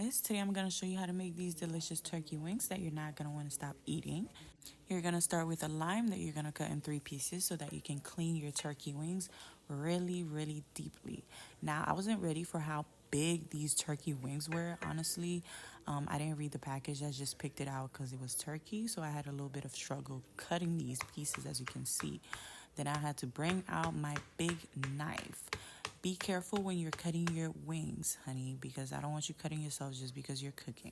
guys, today I'm going to show you how to make these delicious turkey wings that you're not going to want to stop eating. You're going to start with a lime that you're going to cut in 3 pieces so that you can clean your turkey wings really deeply. Now, I wasn't ready for how big these turkey wings were, honestly. I didn't read the package, I just picked it out because it was turkey, so I had a little bit of struggle cutting these pieces, as you can see. Then I had to bring out my big knife. Be careful when you're cutting your wings, honey, because I don't want you cutting yourself just because you're cooking.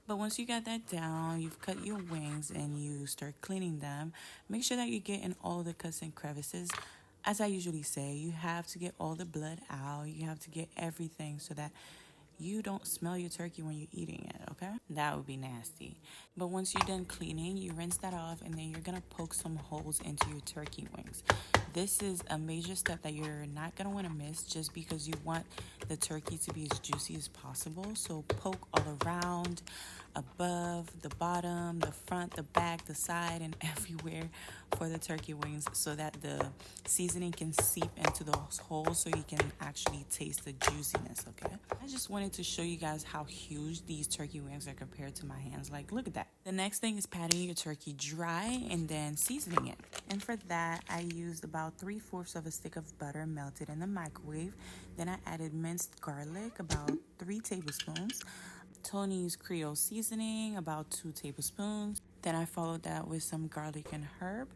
But once you got that down, you've cut your wings and you start cleaning them, make sure that you get in all the cuts and crevices. As I usually say, you have to get all the blood out. You have to get everything so that you don't smell your turkey when you're eating it, okay? That would be nasty. But once you're done cleaning, you rinse that off and then you're gonna poke some holes into your turkey wings. This is a major step that you're not gonna wanna miss just because you want the turkey to be as juicy as possible. So poke all around, above, the bottom, the front, the back, the side, and everywhere for the turkey wings so that the seasoning can seep into those holes so you can actually taste the juiciness, okay? I just wanted to show you guys how huge these turkey wings are compared to my hands. Like, look at that. The next thing is patting your turkey dry and then seasoning it. And for that, I used about 3/4 of a stick of butter melted in the microwave. Then I added minced garlic, about 3 tablespoons. Tony's Creole seasoning, about 2 tablespoons. Then I followed that with some garlic and herb.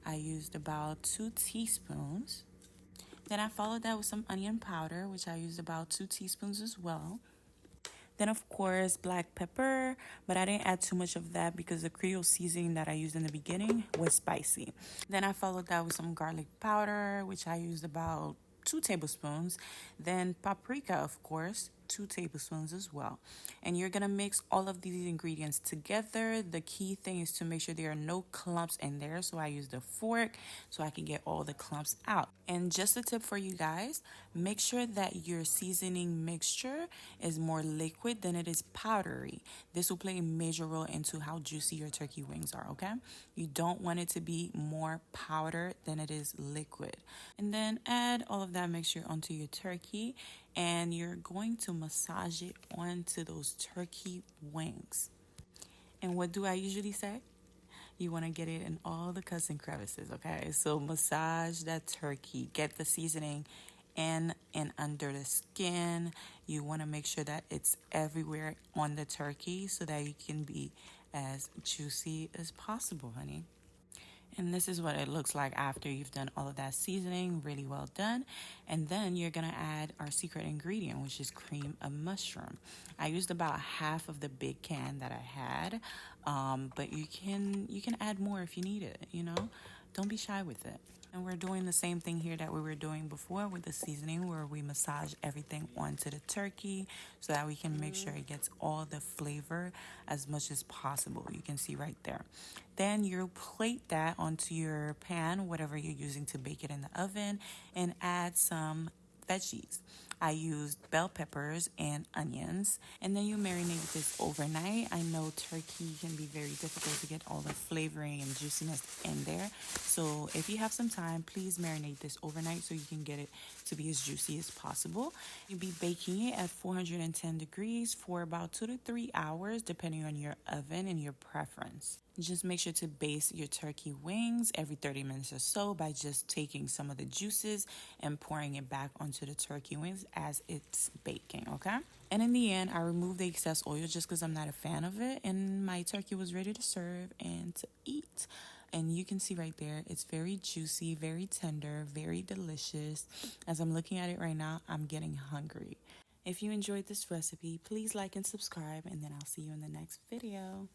I used about 2 teaspoons. Then I followed that with some onion powder, which I used about 2 teaspoons as well. Then, of course, black pepper, but I didn't add too much of that because the Creole seasoning that I used in the beginning was spicy. Then I followed that with some garlic powder, which I used about 2 tablespoons. Then paprika, of course, 2 tablespoons as well. And you're gonna mix all of these ingredients together. The key thing is to make sure there are no clumps in there. So I used a fork so I can get all the clumps out. And just a tip for you guys, make sure that your seasoning mixture is more liquid than it is powdery. This will play a major role into how juicy your turkey wings are, okay? You don't want it to be more powder than it is liquid. And then add all of that mixture onto your turkey and you're going to massage it onto those turkey wings. And what do I usually say? You want to get it in all the cuts and crevices, okay? So massage that turkey, get the seasoning in and under the skin. You want to make sure that it's everywhere on the turkey so that you can be as juicy as possible, honey. And this is what it looks like after you've done all of that seasoning, really well done. And then you're gonna add our secret ingredient, which is cream of mushroom. I used about half of the big can that I had, but you can add more if you need it, you know? Don't be shy with it. And we're doing the same thing here that we were doing before with the seasoning, where we massage everything onto the turkey so that we can make sure it gets all the flavor as much as possible. You can see right there. Then you plate that onto your pan, whatever you're using to bake it in the oven, and add some veggies. I used bell peppers and onions, and then you marinate this overnight. I know turkey can be very difficult to get all the flavoring and juiciness in there, so if you have some time, please marinate this overnight so you can get it to be as juicy as possible. You'll be baking it at 410 degrees for about 2 to 3 hours, depending on your oven and your preference. Just make sure to baste your turkey wings every 30 minutes or so by just taking some of the juices and pouring it back onto the turkey wings as it's baking, okay? And in the end, I removed the excess oil just because I'm not a fan of it, and my turkey was ready to serve and to eat. And you can see right there, it's very juicy, very tender, very delicious. As I'm looking at it right now, I'm getting hungry. If you enjoyed this recipe, please like and subscribe, and then I'll see you in the next video.